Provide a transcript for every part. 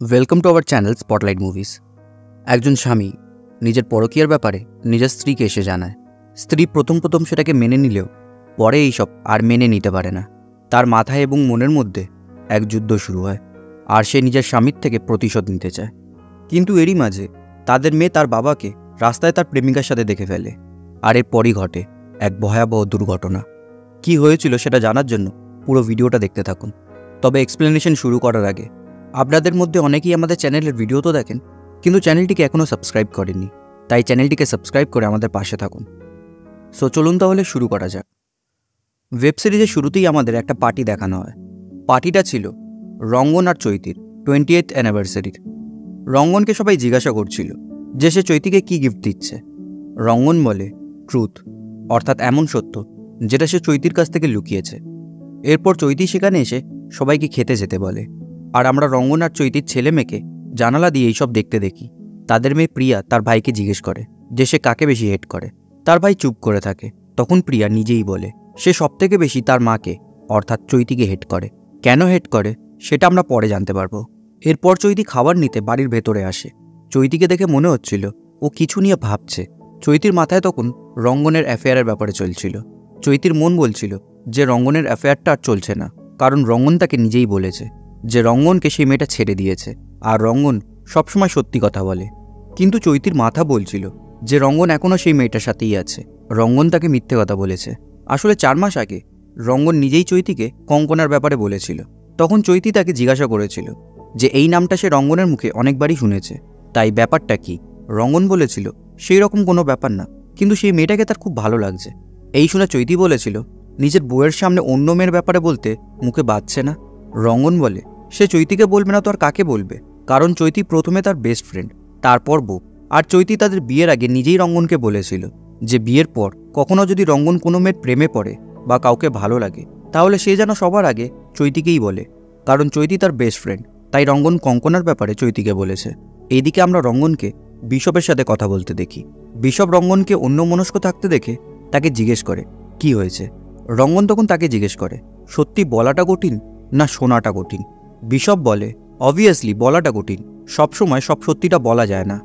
Welcome to our channel spotlight movies. একজন স্বামী নিজের পরকীয়ার ব্যাপারে নিজের স্ত্রীকে এসে জানায়। স্ত্রী প্রথম সেটাকে মেনে নিলেও পরে এইসব আর মেনে নিতে পারে না। তার মাথায় এবং মনের মধ্যে এক যুদ্ধ শুরু হয়, আর সে নিজের স্বামীর থেকে প্রতিশোধ নিতে চায়। কিন্তু এরই মাঝে তাদের মেয়ে তার বাবাকে রাস্তায় তার প্রেমিকার সাথে দেখে ফেলে, আর এরপরই ঘটে এক ভয়াবহ দুর্ঘটনা। কি হয়েছিল সেটা জানার জন্য পুরো ভিডিওটা দেখতে থাকুন। তবে এক্সপ্লেনেশন শুরু করার আগে, আপনাদের মধ্যে অনেকেই আমাদের চ্যানেলের ভিডিও তো দেখেন, কিন্তু চ্যানেলটিকে এখনও সাবস্ক্রাইব করেননি, তাই চ্যানেলটিকে সাবস্ক্রাইব করে আমাদের পাশে থাকুন। সো চলুন তাহলে শুরু করা যাক। ওয়েব সিরিজের শুরুতেই আমাদের একটা পার্টি দেখানো হয়। পার্টিটা ছিল রঙ্গন আর চৈতির 20th অ্যানিভার্সারির। রঙ্গনকে সবাই জিজ্ঞাসা করছিল যে সে চৈতিকে কি গিফট দিচ্ছে। রঙ্গন বলে ট্রুথ, অর্থাৎ এমন সত্য যেটা সে চৈতির কাছ থেকে লুকিয়েছে। এরপর চৈতি সেখানে এসে সবাইকে খেতে যেতে বলে, আর আমরা রঙ্গন আর চৈতির ছেলে মেয়েকে জানালা দিয়ে এইসব দেখতে দেখি। তাদের মেয়ে প্রিয়া তার ভাইকে জিজ্ঞেস করে যে সে কাকে বেশি হেট করে। তার ভাই চুপ করে থাকে। তখন প্রিয়া নিজেই বলে সে সবথেকে বেশি তার মাকে অর্থাৎ চৈতিকে হেট করে। কেন হেট করে সেটা আমরা পরে জানতে পারবো। এরপর চৈতি খাবার নিতে বাড়ির ভেতরে আসে। চৈতিকে দেখে মনে হচ্ছিল ও কিছু নিয়ে ভাবছে। চৈতির মাথায় তখন রঙ্গনের অ্যাফেয়ারের ব্যাপারে চলছিল। চৈতির মন বলছিল যে রঙ্গনের অ্যাফেয়ারটা আর চলছে না, কারণ রঙ্গন তাকে নিজেই বলেছে যে রঙ্গনকে সেই মেয়েটা ছেড়ে দিয়েছে, আর রঙ্গন সবসময় সত্যি কথা বলে। কিন্তু চৈতির মাথা বলছিল যে রঙ্গন এখনও সেই মেয়েটার সাথেই আছে, রঙ্গন তাকে মিথ্যে কথা বলেছে। আসলে 4 মাস আগে রঙ্গন নিজেই চৈতিকে কঙ্কনার ব্যাপারে বলেছিল। তখন চৈতি তাকে জিজ্ঞাসা করেছিল যে এই নামটা সে রঙ্গনের মুখে অনেকবারই শুনেছে, তাই ব্যাপারটা কি। রঙ্গন বলেছিল সেই রকম কোনো ব্যাপার না, কিন্তু সেই মেয়েটাকে তার খুব ভালো লাগছে। এই শুনে চৈতি বলেছিল নিজের বউয়ের সামনে অন্য মেয়ের ব্যাপারে বলতে মুখে বাজছে না। রঙ্গন বলে সে চৈতিকে বলবে না তো আর কাকে বলবে, কারণ চৈতি প্রথমে তার বেস্ট ফ্রেন্ড, তারপর বউ। আর চৈতি তাদের বিয়ের আগে নিজেই রঙ্গনকে বলেছিল যে বিয়ের পর কখনো যদি রঙ্গন কোনো মেয়ের প্রেমে পড়ে বা কাউকে ভালো লাগে, তাহলে সে যেন সবার আগে চৈতিকেই বলে, কারণ চৈতি তার বেস্ট ফ্রেন্ড। তাই রঙ্গন কঙ্কনার ব্যাপারে চৈতিকে বলেছে। এইদিকে আমরা রঙ্গনকে বিশপের সাথে কথা বলতে দেখি। বিশপ রঙ্গনকে অন্যমনস্ক থাকতে দেখে তাকে জিজ্ঞেস করে কি হয়েছে। রঙ্গন তখন তাকে জিজ্ঞেস করে সত্যি বলাটা কঠিন না শোনাটা কঠিন। বিশপ বলে অবভিয়াসলি বলাটা কঠিন, সবসময় সব সত্যিটা বলা যায় না।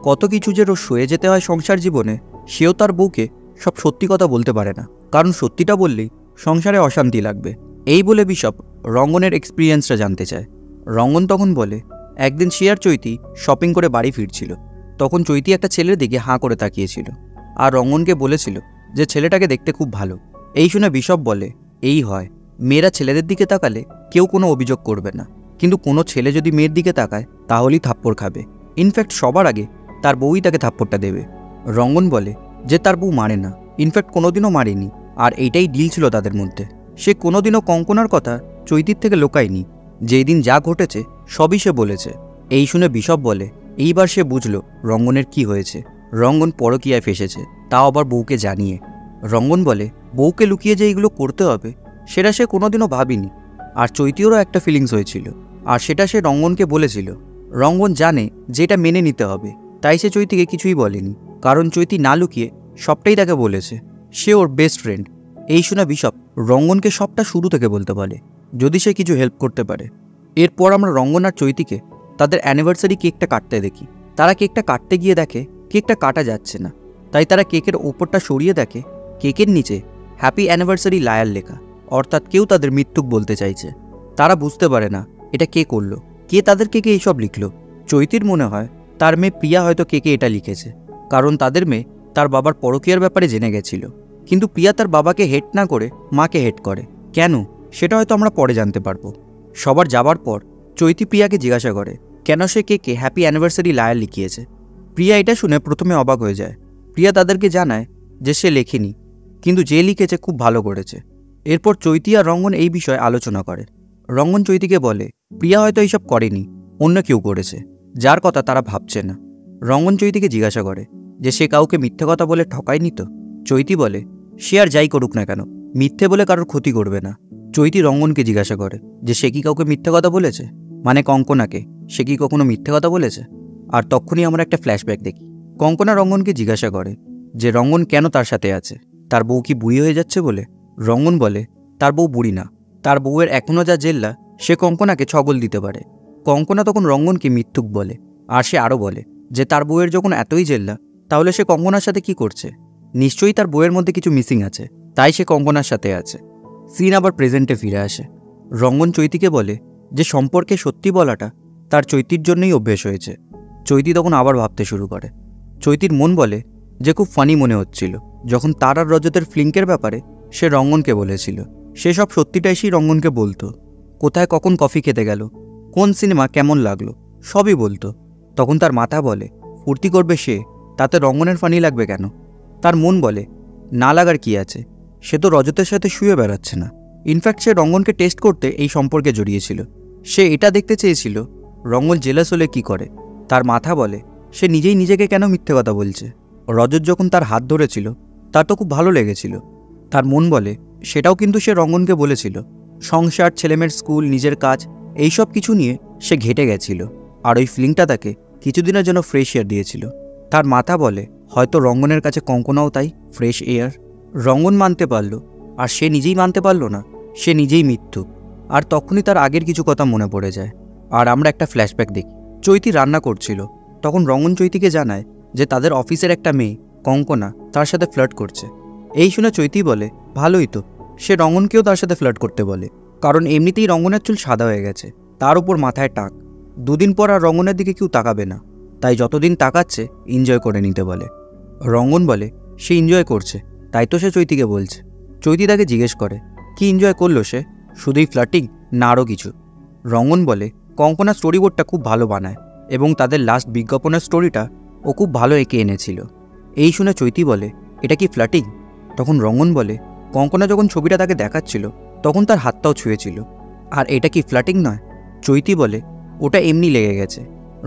কত কিছু যে রোজ সয়ে যেতে হয় সংসার জীবনে, সেও তার বউকে সব সত্যি কথা বলতে পারে না, কারণ সত্যিটা বললেই সংসারে অশান্তি লাগবে। এই বলে বিশপ রঙ্গনের এক্সপিরিয়েন্সটা জানতে চায়। রঙ্গন তখন বলে একদিন সে আর চৈতি শপিং করে বাড়ি ফিরছিল। তখন চৈতি একটা ছেলের দিকে হাঁ করে তাকিয়েছিল, আর রঙ্গনকে বলেছিল যে ছেলেটাকে দেখতে খুব ভালো। এই শুনে বিশপ বলে এই হয়, মেয়েরা ছেলেদের দিকে তাকালে কেউ কোনো অভিযোগ করবে না, কিন্তু কোনো ছেলে যদি মেয়ের দিকে তাকায় তাহলেই থাপ্পড় খাবে। ইনফ্যাক্ট সবার আগে তার বউই তাকে থাপ্পড়টা দেবে। রঙ্গন বলে যে তার বউ মারে না, ইনফ্যাক্ট কোনোদিনও মারেনি, আর এইটাই ডিল ছিল তাদের মধ্যে। সে কোনোদিনও কঙ্কনার কথা চৈতির থেকে লোকায়নি। যেই দিন যা ঘটেছে সবই সে বলেছে। এই শুনে বিশপ বলে এইবার সে বুঝল রঙ্গনের কি হয়েছে। রঙ্গন পরকীয়ায় ফেসেছে, তাও আবার বউকে জানিয়ে। রঙ্গন বলে বউকে লুকিয়ে যে এইগুলো করতে হবে সেটা সে কোনোদিনও ভাবিনি, আর চৈতিরও একটা ফিলিংস হয়েছিল, আর সেটা সে রঙ্গনকে বলেছিল। রঙ্গন জানে যে এটা মেনে নিতে হবে, তাই সে চৈতিকে কিছুই বলেনি, কারণ চৈতি না লুকিয়ে সবটাই তাকে বলেছে। সে ওর বেস্ট ফ্রেন্ড। এই শুনে বিশপ রঙ্গনকে সবটা শুরু থেকে বলতে বলে যদি সে কিছু হেল্প করতে পারে। এরপর আমরা রঙ্গন আর চৈতিকে তাদের অ্যানিভার্সারি কেকটা কাটতে দেখি। তারা কেকটা কাটতে গিয়ে দেখে কেকটা কাটা যাচ্ছে না, তাই তারা কেকের ওপরটা সরিয়ে দেখে কেকের নিচে হ্যাপি অ্যানিভার্সারি লায়ার লেখা, অর্থাৎ কেউ তাদের মৃত্যুক বলতে চাইছে। তারা বুঝতে পারে না এটা কে করলো, কে তাদের কেকে এইসব লিখলো। চৈতির মনে হয় তার মেয়ে প্রিয়া হয়তো কেকে এটা লিখেছে, কারণ তাদের মেয়ে তার বাবার পরকীয়ার ব্যাপারে জেনে গেছিল। কিন্তু প্রিয়া তার বাবাকে হেট না করে মাকে হেট করে। কেন সেটা হয়তো আমরা পরে জানতে পারবো। সবার যাবার পর চৈতি প্রিয়াকে জিজ্ঞাসা করে কেন সে কেকে হ্যাপি অ্যানিভার্সারি লায়ার লিখিয়েছে। প্রিয়া এটা শুনে প্রথমে অবাক হয়ে যায়। প্রিয়া তাদেরকে জানায় যে সে লেখেনি, কিন্তু যে লিখেছে খুব ভালো করেছে। এরপর চৈতি আর রঙ্গন এই বিষয়ে আলোচনা করে। রঙ্গন চৈতিকে বলে প্রিয়া হয়তো এইসব করেনি, অন্য কেউ করেছে, যার কথা তারা ভাবছে না। রঙ্গন চৈতিকে জিজ্ঞাসা করে যে সে কাউকে মিথ্যে কথা বলে ঠকায়নি তো। চৈতি বলে সে আর যাই করুক না কেন, মিথ্যে বলে কারোর ক্ষতি করবে না। চৈতি রঙ্গনকে জিজ্ঞাসা করে যে সে কি কাউকে মিথ্যে কথা বলেছে, মানে কঙ্কনাকে সে কি কখনো মিথ্যে কথা বলেছে। আর তখনই আমরা একটা ফ্ল্যাশব্যাক দেখি। কঙ্কনা রঙ্গনকে জিজ্ঞাসা করে যে রঙ্গন কেন তার সাথে আছে, তার বউ কি বুড়ি হয়ে যাচ্ছে বলে। রঙ্গন বলে তার বউ বুড়ি না, তার বউয়ের এখনও যা জেল্লা সে কঙ্কনাকে ছগল দিতে পারে। কঙ্কনা তখন রঙ্গনকে মিথ্যুক বলে, আর সে আরও বলে যে তার বউয়ের যখন এতই জেল্লা, তাহলে সে কঙ্কনার সাথে কি করছে? নিশ্চয়ই তার বউয়ের মধ্যে কিছু মিসিং আছে, তাই সে কঙ্কনার সাথে আছে। সিন আবার প্রেজেন্টে ফিরে আসে। রঙ্গন চৈতিকে বলে যে সম্পর্কে সত্যি বলাটা তার চৈতির জন্যই অভ্যেস হয়েছে। চৈতি তখন আবার ভাবতে শুরু করে। চৈতির মন বলে যে খুব ফানি মনে হচ্ছিল যখন তার আর রজতের ফ্লিঙ্কের ব্যাপারে সে রঙ্গনকে বলেছিল। সেসব সত্যিটাই সেই রঙ্গনকে বলতো। কোথায় কখন কফি খেতে গেল, কোন সিনেমা কেমন লাগলো, সবই বলতো। তখন তার মাথা বলে ফুর্তি করবে সে, তাতে রঙ্গনের ফানি লাগবে কেন? তার মন বলে না লাগার কি আছে, সে তো রজতের সাথে শুয়ে বেড়াচ্ছে না। ইনফ্যাক্ট সে রঙ্গনকে টেস্ট করতে এই সম্পর্কে জড়িয়েছিল। সে এটা দেখতে চেয়েছিল রঙ্গন জেলাস হলে কি করে। তার মাথা বলে সে নিজেই নিজেকে কেন মিথ্যে কথা বলছে। রজত যখন তার হাত ধরেছিল তার তো খুব ভালো লেগেছিল। তার মন বলে সেটাও কিন্তু সে রঙ্গনকে বলেছিল। সংসার, ছেলেমেয়ের স্কুল, নিজের কাজ, এইসব কিছু নিয়ে সে ঘেটে গেছিল, আর ওই ফিলিংটা তাকে কিছুদিনের জন্য ফ্রেশ এয়ার দিয়েছিল। তার মাথা বলে হয়তো রঙ্গনের কাছে কঙ্কনাও তাই ফ্রেশ এয়ার। রঙ্গন মানতে পারল, আর সে নিজেই মানতে পারল না সে নিজেই মিথ্যুক। আর তখনই তার আগের কিছু কথা মনে পড়ে যায়। আর আমরা একটা ফ্ল্যাশব্যাক দেখি। চৈতি রান্না করছিল, তখন রঙ্গন চৈতিকে জানায় যে তাদের অফিসের একটা মেয়ে কঙ্কনা তার সাথে ফ্লার্ট করছে। এই শুনে চৈতি বলে ভালোই তো, সে রঙ্গনকেও তার সাথে ফ্লার্ট করতে বলে, কারণ এমনিতেই রঙ্গনের চুল সাদা হয়ে গেছে, তার উপর মাথায় টাক। দুদিন পর আর রঙ্গনের দিকে কেউ তাকাবে না, তাই যতদিন তাকাচ্ছে এনজয় করে নিতে বলে। রঙ্গন বলে সে এনজয় করছে, তাই তো সে চৈতিকে বলছে। চৈতি তাকে জিজ্ঞেস করে কি এনজয় করলো সে, শুধুই ফ্লার্টিং না আরও কিছু? রঙ্গন বলে কঙ্কনা স্টোরি বোর্ডটা খুব ভালো বানায় এবং তাদের লাস্ট বিজ্ঞাপনের স্টোরিটা ও খুব ভালো এঁকে এনেছিল। এই শুনে চৈতি বলে এটা কি ফ্লার্টিং? তখন রঙ্গন বলে কঙ্কনা যখন ছবিটা তাকে দেখাচ্ছিল তখন তার হাতটাও ছুঁয়েছিল, আর এটা কি ফ্লার্টিং নয়? চৈতি বলে ওটা এমনি লেগে গেছে।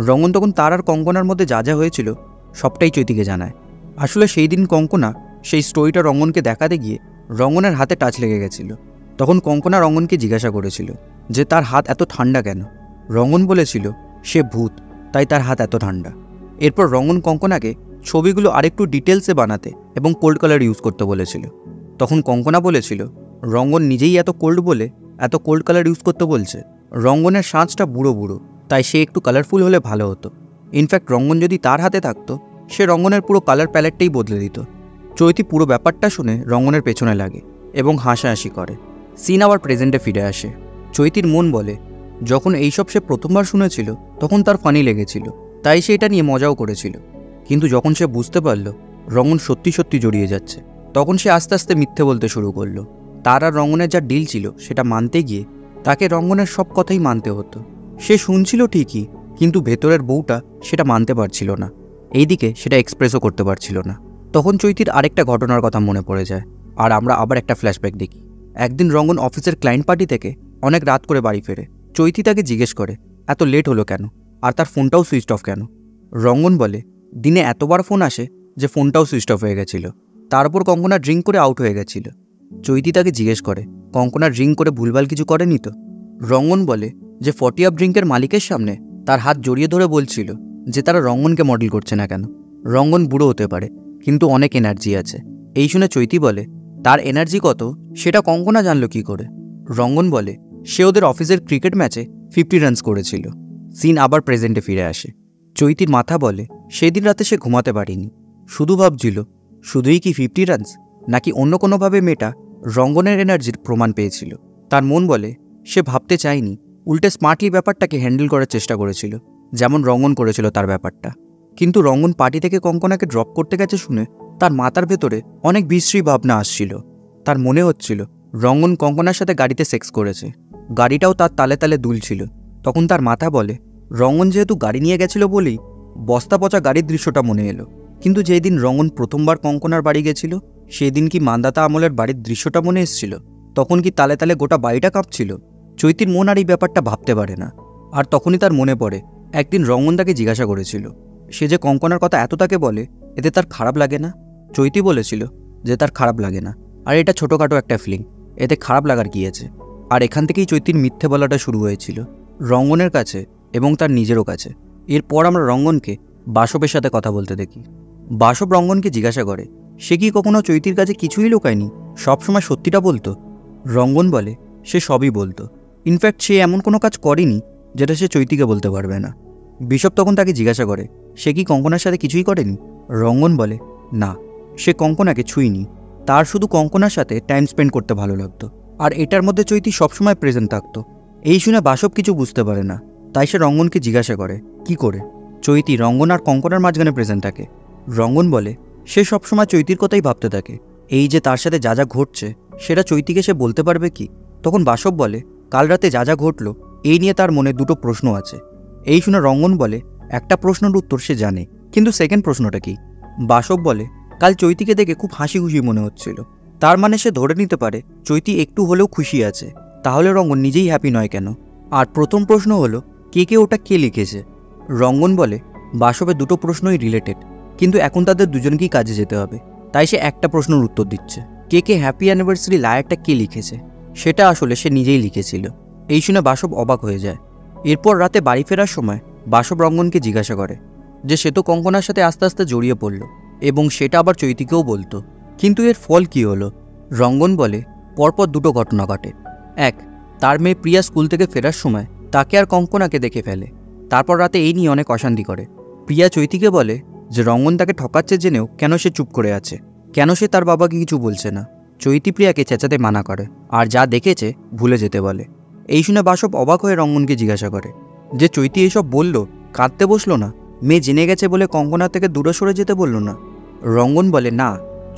রঙ্গন তখন তার আর কঙ্কনার মধ্যে যা যা হয়েছিল সবটাই চৈতিকে জানায়। আসলে সেই দিন কঙ্কনা সেই স্টোরিটা রঙ্গনকে দেখাতে গিয়ে রঙ্গনের হাতে টাচ লেগে গেছিল। তখন কঙ্কনা রঙ্গনকে জিজ্ঞাসা করেছিল যে তার হাত এত ঠান্ডা কেন। রঙ্গন বলেছিল সে ভূত, তাই তার হাত এত ঠান্ডা। এরপর রঙ্গন কঙ্কনাকে ছবিগুলো আরেকটু ডিটেলসে বানাতে এবং কোল্ড কালার ইউজ করতে বলেছিল। তখন কঙ্কনা বলেছিল রঙ্গন নিজেই এত কোল্ড বলে এত কোল্ড কালার ইউজ করতে বলছে। রঙ্গনের সাঁচটা বুড়ো বুড়ো, তাই সে একটু কালারফুল হলে ভালো হতো। ইনফ্যাক্ট রঙ্গন যদি তার হাতে থাকতো সে রঙ্গনের পুরো কালার প্যালেটটাই বদলে দিত। চৈতি পুরো ব্যাপারটা শুনে রঙ্গনের পেছনে লাগে এবং হাসাহাসি করে। সিন আবার প্রেজেন্টে ফিরে আসে। চৈতির মন বলে যখন এইসব সে প্রথমবার শুনেছিল তখন তার ফানি লেগেছিল, তাই সে এটা নিয়ে মজাও করেছিল। কিন্তু যখন সে বুঝতে পারল রঙ্গন সত্যি সত্যি জড়িয়ে যাচ্ছে, তখন সে আস্তে আস্তে মিথ্যে বলতে শুরু করলো। তার আর রঙ্গনের যা ডিল ছিল সেটা মানতে গিয়ে তাকে রঙ্গনের সব কথাই মানতে হতো। সে শুনছিল ঠিকই, কিন্তু ভেতরের বউটা সেটা মানতে পারছিল না, এইদিকে সেটা এক্সপ্রেসও করতে পারছিল না। তখন চৈতির আরেকটা ঘটনার কথা মনে পড়ে যায়, আর আমরা আবার একটা ফ্ল্যাশব্যাক দেখি। একদিন রঙ্গন অফিসের ক্লায়েন্ট পার্টি থেকে অনেক রাত করে বাড়ি ফেরে। চৈতি তাকে জিজ্ঞেস করে এত লেট হলো কেন, আর তার ফোনটাও সুইচ অফ কেন। রঙ্গন বলে দিনে এতবার ফোন আসে যে ফোনটাও সুইচ অফ হয়ে গেছিল, তারপর কঙ্কনা ড্রিঙ্ক করে আউট হয়ে গেছিল। চৈতি তাকে জিজ্ঞেস করে কঙ্কনা ড্রিঙ্ক করে ভুলভাল কিছু করেনি তো। রঙ্গন বলে যে 40 আপ ড্রিঙ্কের মালিকের সামনে তার হাত জড়িয়ে ধরে বলছিল যে তারা রঙ্গনকে মডেল করছে না কেন। রঙ্গন বুড়ো হতে পারে, কিন্তু অনেক এনার্জি আছে। এই শুনে চৈতি বলে তার এনার্জি কত সেটা কঙ্কনা জানলো কি করে। রঙ্গন বলে সে ওদের অফিসের ক্রিকেট ম্যাচে 50 রানস করেছিল। সিন আবার প্রেজেন্টে ফিরে আসে। চৈতির মাথা বলে সেদিন রাতে সে ঘুমাতে পারেনি, শুধু ভাবছিল শুধুই কি 50 রানস, নাকি অন্য কোনোভাবে মেয়েটা রঙ্গনের এনার্জির প্রমাণ পেয়েছিল। তার মন বলে সে ভাবতে চায়নি, উল্টে স্মার্টলি ব্যাপারটাকে হ্যান্ডেল করার চেষ্টা করেছিল, যেমন রঙ্গন করেছিল তার ব্যাপারটা। কিন্তু রঙ্গন পার্টি থেকে কঙ্কনাকে ড্রপ করতে গেছে শুনে তার মাথার ভেতরে অনেক বিশ্রী ভাবনা আসছিল। তার মনে হচ্ছিল রঙ্গন কঙ্কনার সাথে গাড়িতে সেক্স করেছে, গাড়িটাও তার তালে তালে দুলছিল। তখন তার মাথা বলে রঙ্গন যেহেতু গাড়ি নিয়ে গেছিল বলেই বস্তা পচা গাড়ির দৃশ্যটা মনে এলো। কিন্তু যেই দিন রঙ্গন প্রথমবার কঙ্কনার বাড়ি গেছিল সেই দিন কি মান্দাতা আমলের বাড়ির দৃশ্যটা মনে এসেছিল? তখন কি তালে তালে গোটা বাড়িটা কাঁপছিল? চৈতির মন আর এই ব্যাপারটা ভাবতে পারে না। আর তখনই তার মনে পড়ে একদিন রঙ্গন তাকে জিজ্ঞাসা করেছিল সে যে কঙ্কনার কথা এত তাকে বলে এতে তার খারাপ লাগে না। চৈতি বলেছিল যে তার খারাপ লাগে না, আর এটা ছোটোখাটো একটা ফিলিং, এতে খারাপ লাগার কী আছে। আর এখান থেকেই চৈতির মিথ্যে বলাটা শুরু হয়েছিল রঙ্গনের কাছে এবং তার নিজেরও কাছে। এরপর আমরা রঙ্গনকে বাসবের সাথে কথা বলতে দেখি। বাসব রঙ্গনকে জিজ্ঞাসা করে সে কি কখনো চৈতির কাছে কিছুই লুকায়নি, সবসময় সত্যিটা বলতো? রঙ্গন বলে সে সবই বলতো। ইনফ্যাক্ট সে এমন কোনো কাজ করেনি যেটা সে চৈতিকে বলতে পারবে না। বিশপ তখন তাকে জিজ্ঞাসা করে, সে কি কঙ্কনার সাথে কিছুই করেনি? রঙ্গন বলে, না, সে কঙ্কনাকে ছুঁয়নি। তার শুধু কঙ্কনার সাথে টাইম স্পেন্ড করতে ভালো লাগতো, আর এটার মধ্যে চৈতি সবসময় প্রেজেন্ট থাকতো। এই শুনে বাসব কিছু বুঝতে পারে না, তাই সে রঙ্গনকে জিজ্ঞাসা করে, কি করে চৈতি রঙ্গন আর কঙ্কনার মাঝখানে প্রেজেন্ট থাকে? রঙ্গন বলে, সে সবসময় চৈতির কথাই ভাবতে থাকে। এই যে তার সাথে যা যা ঘটছে সেটা চৈতিকে সে বলতে পারবে কি? তখন বাসব বলে, কাল রাতে যা যা ঘটলো এই নিয়ে তার মনে দুটো প্রশ্ন আছে। এই শুনে রঙ্গন বলে, একটা প্রশ্নের উত্তর সে জানে, কিন্তু সেকেন্ড প্রশ্নটা কি? বাসব বলে, কাল চৈতিকে দেখে খুব হাসি খুশি মনে হচ্ছিল, তার মানে সে ধরে নিতে পারে চৈতি একটু হলেও খুশি আছে। তাহলে রঙ্গন নিজেই হ্যাপি নয় কেন? আর প্রথম প্রশ্ন হলো, কে ওটা কে লিখেছে? রঙ্গন বলে, বাসবের দুটো প্রশ্নই রিলেটেড, কিন্তু এখন তাদের দুজনকেই কাজে যেতে হবে, তাই সে একটা প্রশ্নের উত্তর দিচ্ছে, কে হ্যাপি অ্যানিভার্সারি লায়ারটা কে লিখেছে? সেটা আসলে সে নিজেই লিখেছিল। এই শুনে বাসব অবাক হয়ে যায়। এরপর রাতে বাড়ি ফেরার সময় বাসব রঙ্গনকে জিজ্ঞাসা করে যে সে তো কঙ্কনার সাথে আস্তে আস্তে জড়িয়ে পড়ল, এবং সেটা আবার চৈতিকেও বলতো, কিন্তু এর ফল কি হলো? রঙ্গন বলে, পরপর দুটো ঘটনা ঘটে। এক, তার মেয়ে প্রিয়া স্কুল থেকে ফেরার সময় তাকে আর কঙ্কনাকে দেখে ফেলে। তারপর রাতে এই নিয়ে অনেক অশান্তি করে। প্রিয়া চৈতিকে বলে যে রঙ্গন তাকে ঠকাচ্ছে জেনেও কেন সে চুপ করে আছে, কেন সে তার বাবাকে কিছু বলছে না। চৈতি প্রিয়াকে চেঁচাতে মানা করে, আর যা দেখেছে ভুলে যেতে বলে। এই শুনে বাসব অবাক হয়ে রঙ্গনকে জিজ্ঞাসা করে যে চৈতি এইসব বলল, কাঁদতে বসলো না? মেয়ে জেনে গেছে বলে কঙ্কনার থেকে দূরে সরে যেতে বলল না? রঙ্গন বলে, না,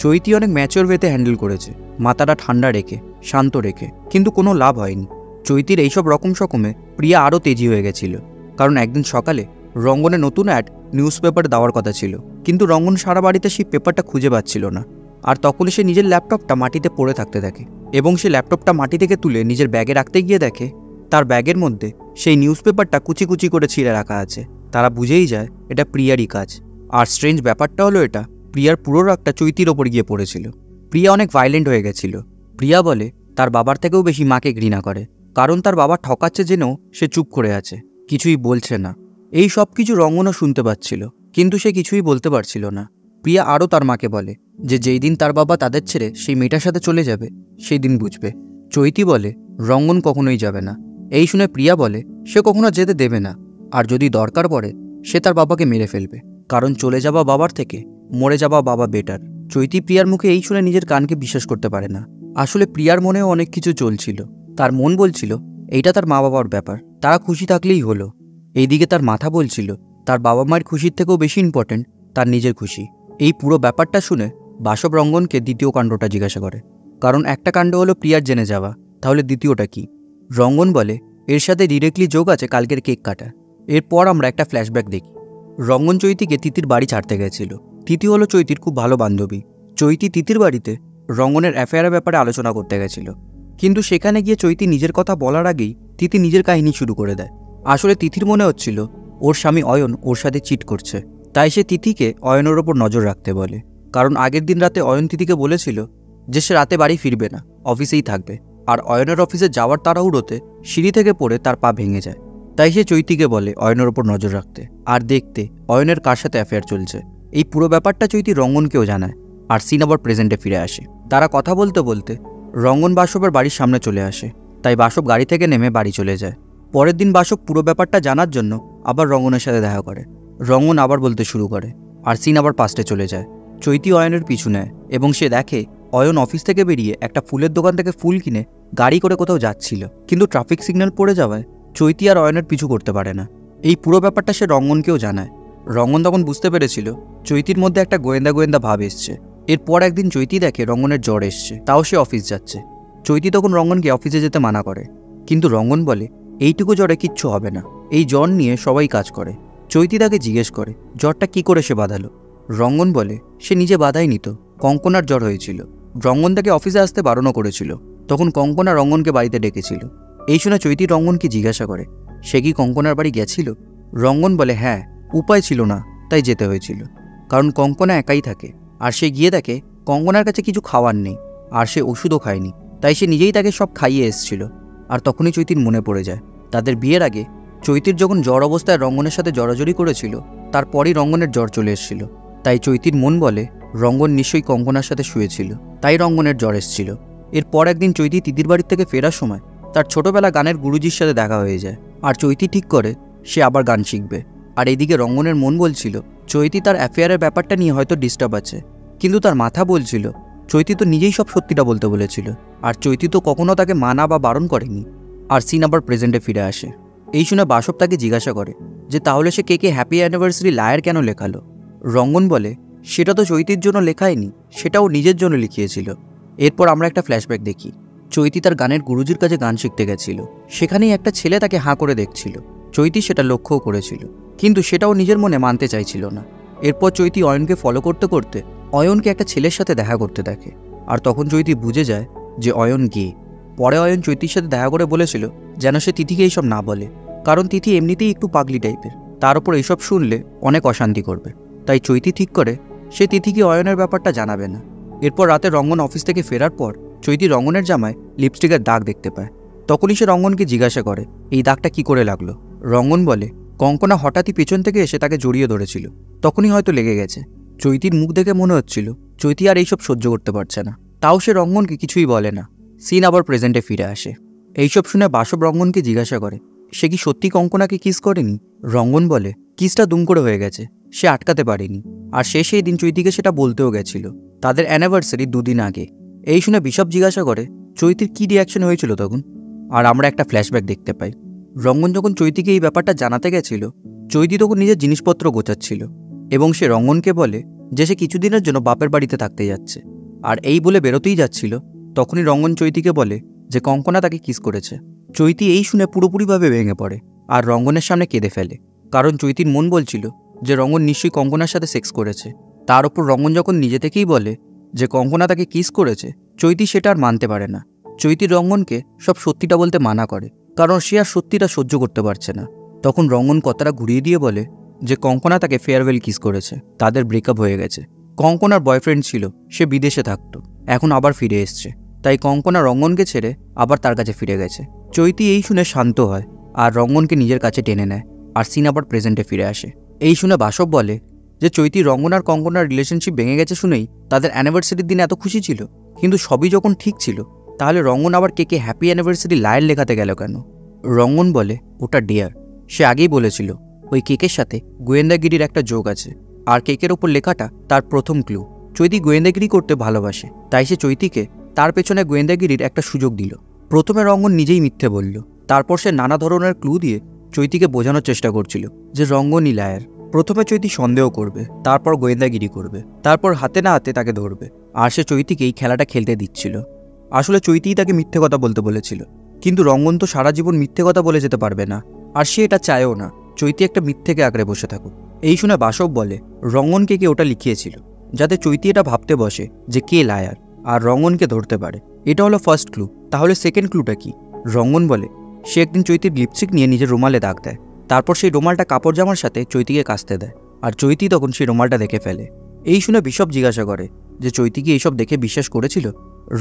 চৈতি অনেক ম্যাচিওর ওয়েতে হ্যান্ডেল করেছে, মাথাটা ঠান্ডা রেখে, শান্ত রেখে, কিন্তু কোনো লাভ হয়নি। চৈতির এইসব রকম সকমে প্রিয়া আরও তেজি হয়ে গেছিল, কারণ একদিন সকালে রঙ্গনের নতুন অ্যাড নিউজ পেপার দেওয়ার কথা ছিল, কিন্তু রঙ্গন সারা বাড়িতে সেই পেপারটা খুঁজে পাচ্ছিল না। আর তখনই সে নিজের ল্যাপটপটা মাটিতে পড়ে থাকতে থাকে, এবং সে ল্যাপটপটা মাটি থেকে তুলে নিজের ব্যাগে রাখতে গিয়ে দেখে তার ব্যাগের মধ্যে সেই নিউজ পেপারটা কুচি কুচি করে ছিঁড়ে রাখা আছে। তারা বুঝেই যায় এটা প্রিয়ারই কাজ। আর স্ট্রেঞ্জ ব্যাপারটা হলো, এটা প্রিয়ার পুরো রাগটা চৈতির ওপর গিয়ে পড়েছিল। প্রিয়া অনেক ভায়োলেন্ট হয়ে গেছিল। প্রিয়া বলে তার বাবার থেকেও বেশি মাকে ঘৃণা করে, কারণ তার বাবা ঠকাচ্ছে জেনেও সে চুপ করে আছে, কিছুই বলছে না। এই সব কিছু রঙ্গনও শুনতে পাচ্ছিল, কিন্তু সে কিছুই বলতে পারছিল না। প্রিয়া আরও তার মাকে বলে যে যেই দিন তার বাবা তাদের ছেড়ে সেই মেয়েটার সাথে চলে যাবে সেই দিন বুঝবে। চৈতি বলে রঙ্গন কখনোই যাবে না। এই শুনে প্রিয়া বলে সে কখনো যেতে দেবে না, আর যদি দরকার পড়ে সে তার বাবাকে মেরে ফেলবে, কারণ চলে যাওয়া বাবার থেকে মরে যাওয়া বাবা বেটার। চৈতি প্রিয়ার মুখে এই শুনে নিজের কানকে বিশ্বাস করতে পারে না। আসলে প্রিয়ার মনেও অনেক কিছু চলছিল। তার মন বলছিল এইটা তার মা বাবার ব্যাপার, তারা খুশি থাকলেই হলো। এইদিকে তার মাথা বলছিল তার বাবা মায়ের খুশির থেকেও বেশি ইম্পর্টেন্ট তার নিজের খুশি। এই পুরো ব্যাপারটা শুনে বাসব রঙ্গনকে দ্বিতীয় কাণ্ডটা জিজ্ঞাসা করে, কারণ একটা কাণ্ড হলো প্রিয়ার জেনে যাওয়া, তাহলে দ্বিতীয়টা কি? রঙ্গন বলে এর সাথে ডিরেক্টলি যোগ আছে কালকের কেক কাটা। এরপর আমরা একটা ফ্ল্যাশব্যাক দেখি। রঙ্গন চৈতিকে তিতির বাড়ি ছাড়তে গেছিল। তিতি হলো চৈতির খুব ভালো বান্ধবী। চৈতি তিতির বাড়িতে রঙ্গনের অ্যাফেয়ারের ব্যাপারে আলোচনা করতে গেছিল, কিন্তু সেখানে গিয়ে চৈতি নিজের কথা বলার আগেই তিতি নিজের কাহিনী শুরু করে দেয়। আসলে তিথির মনে হচ্ছিল ওর স্বামী অয়ন ওর সাথে চিট করছে, তাই সে তিথিকে অয়নের ওপর নজর রাখতে বলে। কারণ আগের দিন রাতে অয়ন তিথিকে বলেছিল যে সে রাতে বাড়ি ফিরবে না, অফিসেই থাকবে, আর অয়নের অফিসে যাওয়ার তাড়াহুড়োতে সিঁড়ি থেকে পড়ে তার পা ভেঙে যায়। তাই সে চৈতিকে বলে অয়নের ওপর নজর রাখতে আর দেখতে অয়নের কার সাথে অ্যাফেয়ার চলছে। এই পুরো ব্যাপারটা চৈতি রঙ্গনকেও জানায়, আর সিন আবার প্রেজেন্টে ফিরে আসে। তারা কথা বলতে বলতে রঙ্গন বাসবের বাড়ির সামনে চলে আসে, তাই বাসব গাড়ি থেকে নেমে বাড়ি চলে যায়। পরের দিন বাসব পুরো ব্যাপারটা জানার জন্য আবার রঙ্গনের সাথে দেখা করে। রঙ্গন আবার বলতে শুরু করে, আর সিন আবার পাস্টে চলে যায়। চৈতি অয়নের পিছু নেয়, এবং সে দেখে অয়ন অফিস থেকে বেরিয়ে একটা ফুলের দোকান থেকে ফুল কিনে গাড়ি করে কোথাও যাচ্ছিল, কিন্তু ট্রাফিক সিগন্যাল পড়ে যাওয়ায় চৈতি আর অয়নের পিছু করতে পারে না। এই পুরো ব্যাপারটা সে রঙ্গনকেও জানায়। রঙ্গন তখন বুঝতে পেরেছিল চৈতির মধ্যে একটা গোয়েন্দা গোয়েন্দা ভাব এসছে। এরপর একদিন চৈতি দেখে রঙ্গনের জ্বর এসছে, তাও সে অফিস যাচ্ছে। চৈতি তখন রঙ্গনকে অফিসে যেতে মানা করে, কিন্তু রঙ্গন বলে এইটুকু জ্বরে কিচ্ছু হবে না, এই জ্বর নিয়ে সবাই কাজ করে। চৈতি তাকে জিজ্ঞেস করে জ্বরটা কি করে সে বাঁধালো। রঙ্গন বলে সে নিজে বাধাই নিত, কঙ্কনার জ্বর হয়েছিল। রঙ্গন তাকে অফিসে আসতে বারণও করেছিল, তখন কঙ্কনা রঙ্গনকে বাড়িতে ডেকেছিল। এই শুনে চৈতি রঙ্গনকে জিজ্ঞাসা করে সে কি কঙ্কনার বাড়ি গেছিল। রঙ্গন বলে হ্যাঁ, উপায় ছিল না তাই যেতে হয়েছিল, কারণ কঙ্কনা একাই থাকে, আর সে গিয়ে দেখে কঙ্কনার কাছে কিছু খাওয়ার নেই, আর সে ওষুধও খায়নি, তাই সে নিজেই তাকে সব খাইয়ে এসেছিল। আর তখনই চৈতির মনে পড়ে যায় তাদের বিয়ের আগে চৈতির যখন জ্বর অবস্থায় রঙ্গনের সাথে জড়াজড়ি করেছিল, তারপরই রঙ্গনের জ্বর চলে এসেছিল। তাই চৈতির মন বলে রঙ্গন নিশ্চয়ই কঙ্কনার সাথে শুয়েছিল, তাই রঙ্গনের জ্বর এসেছিল। এরপর একদিন চৈতি তিতির বাড়ির থেকে ফেরার সময় তার ছোটবেলা গানের গুরুজির সাথে দেখা হয়ে যায় আর চৈতি ঠিক করে সে আবার গান শিখবে। আর এইদিকে রঙ্গনের মন বলছিল চৈতি তার অ্যাফেয়ারের ব্যাপারটা নিয়ে হয়তো ডিস্টার্ব আছে, কিন্তু তার মাথা বলছিল চৈতি তো নিজেই সব সত্যিটা বলতে বলেছিল, আর চৈতি তো কখনো তাকে মানা বা বারণ করেনি। আর সিন আবার প্রেজেন্টে ফিরে আসে। এই শুনে বাসব তাকে জিজ্ঞাসা করে যে তাহলে সে কেকে হ্যাপি অ্যানিভার্সারি লায়ার কেন লেখালো। রঙ্গন বলে সেটা তো চৈতির জন্য লেখায়নি, সেটাও নিজের জন্য লিখিয়েছিল। এরপর আমরা একটা ফ্ল্যাশব্যাক দেখি। চৈতি তার গানের গুরুজির কাছে গান শিখতে গেছিল, সেখানেই একটা ছেলে তাকে হাঁ করে দেখছিল। চৈতি সেটা লক্ষ্যও করেছিল, কিন্তু সেটাও নিজের মনে মানতে চাইছিল না। এরপর চৈতি অয়নকে ফলো করতে করতে অয়নকে একটা ছেলের সাথে দেখা করতে দেখে, আর তখন চৈতি বুঝে যায় যে অয়ন গে। পরে অয়ন চৈতির সাথে দেখা করে বলেছিল যেন সে তিথিকে এইসব না বলে, কারণ তিথি এমনিতেই একটু পাগলি টাইপের, তার উপর এইসব শুনলে অনেক অশান্তি করবে। তাই চৈতি ঠিক করে সে তিথিকে অয়নের ব্যাপারটা জানাবে না। এরপর রাতে রঙ্গন অফিস থেকে ফেরার পর চৈতি রঙ্গনের জামায় লিপস্টিকের দাগ দেখতে পায়। তখনই সে রঙ্গনকে জিজ্ঞাসা করে এই দাগটা কি করে লাগলো। রঙ্গন বলে কঙ্কনা হঠাৎই পেছন থেকে এসে তাকে জড়িয়ে ধরেছিল, তখনই হয়তো লেগে গেছে। চৈতির মুখ দেখে মনে হচ্ছিল চৈতি আর এইসব সহ্য করতে পারছে না, তাও সে রঙ্গনকে কিছুই বলে না। সিন আবার প্রেজেন্টে ফিরে আসে। এইসব শুনে বাসব রঙ্গনকে জিজ্ঞাসা করে সে কি সত্যি কঙ্কনাকে কিস করেনি। রঙ্গন বলে কিসটা দুম করে হয়ে গেছে, সে আটকাতে পারেনি, আর সে সেই দিন চৈতিকে সেটা বলতেও গেছিল, তাদের অ্যানিভার্সারি 2 দিন আগে। এই শুনে বিশপ জিজ্ঞাসা করে চৈতির কী রিয়াকশন হয়েছিল তখন। আর আমরা একটা ফ্ল্যাশব্যাক দেখতে পাই। রঙ্গন যখন চৈতিকে এই ব্যাপারটা জানাতে গেছিল, চৈতি তখন নিজের জিনিসপত্র গোছাচ্ছিল এবং সে রঙ্গনকে বলে যে সে কিছুদিনের জন্য বাপের বাড়িতে থাকতে যাচ্ছে। আর এই বলে বেরোতেই যাচ্ছিল, তখনই রঙ্গন চৈতিকে বলে যে কঙ্কনা তাকে কিস করেছে। চৈতি এই শুনে পুরোপুরিভাবে ভেঙে পড়ে আর রঙ্গনের সামনে কেঁদে ফেলে, কারণ চৈতির মন বলছিল যে রঙ্গন নিশ্চয়ই কঙ্কনার সাথে সেক্স করেছে। তার উপর রঙ্গন যখন নিজে থেকেই বলে যে কঙ্কনা তাকে কিস করেছে, চৈতি সেটা আর মানতে পারে না। চৈতি রঙ্গনকে সব সত্যিটা বলতে মানা করে, কারণ সে আর সত্যিটা সহ্য করতে পারছে না। তখন রঙ্গন কথাটা ঘুরিয়ে দিয়ে বলে যে কঙ্কনা তাকে ফেয়ারওয়েল কিস করেছে, তাদের ব্রেকআপ হয়ে গেছে। কঙ্কনার বয়ফ্রেন্ড ছিল, সে বিদেশে থাকতো, এখন আবার ফিরে এসছে, তাই কঙ্কনা রঙ্গনকে ছেড়ে আবার তার কাছে ফিরে গেছে। চৈতি এই শুনে শান্ত হয় আর রঙ্গনকে নিজের কাছে টেনে নেয়, আর সিন আবার প্রেজেন্টে ফিরে আসে। এই শুনে বাসব বলে যে চৈতি রঙ্গন আর কঙ্কনার রিলেশনশিপ ভেঙে গেছে শুনেই তাদের অ্যানিভার্সারির দিনে এত খুশি ছিল, কিন্তু সবই যখন ঠিক ছিল তাহলে রঙ্গন আবার কেকে হ্যাপি অ্যানিভার্সারি লায়ার লেখাতে গেল কেন। রঙ্গন বলে ওটা ডিয়ার, সে আগেই বলেছিল ওই কেকের সাথে গোয়েন্দাগিরির একটা যোগ আছে, আর কেকের ওপর লেখাটা তার প্রথম ক্লু। চৈতি গোয়েন্দাগিরি করতে ভালোবাসে, তাই সে চৈতিকে তার পেছনে গোয়েন্দাগিরির একটা সুযোগ দিল। প্রথমে রঙ্গন নিজেই মিথ্যে বলল, তারপর সে নানা ধরনের ক্লু দিয়ে চৈতিকে বোঝানোর চেষ্টা করছিল যে রঙ্গনই লায়ার। প্রথমে চৈতি সন্দেহ করবে, তারপর গোয়েন্দাগিরি করবে, তারপর হাতে না হাতে তাকে ধরবে, আর সে চৈতিকে এই খেলাটা খেলতে দিচ্ছিল। আসলে চৈতিই তাকে মিথ্যে কথা বলতে বলেছিল, কিন্তু রঙ্গন তো সারা জীবন মিথ্যে কথা বলে যেতে পারবে না, আর সে এটা চায়ও না চৈতি একটা মিথ্যেকে আঁকড়ে বসে থাকুক। এই শুনে বাসব বলে রঙ্গনকে কে ওটা লিখিয়েছিল যাতে চৈতি এটা ভাবতে বসে যে কে লায়ার আর রঙ্গনকে ধরতে পারে। এটা হলো ফার্স্ট ক্লু, তাহলে সেকেন্ড ক্লুটা কি? রঙ্গন বলে সে একদিন চৈতির লিপস্টিক নিয়ে নিজের রুমালে দাগ দেয়, তারপর সেই রুমালটা কাপড় জামার সাথে চৈতিকে কাচতে দেয়, আর চৈতি তখন সেই রুমালটা দেখে ফেলে। এই শুনে বিশপ জিজ্ঞাসা করে যে চৈতি কি এইসব দেখে বিশ্বাস করেছিল।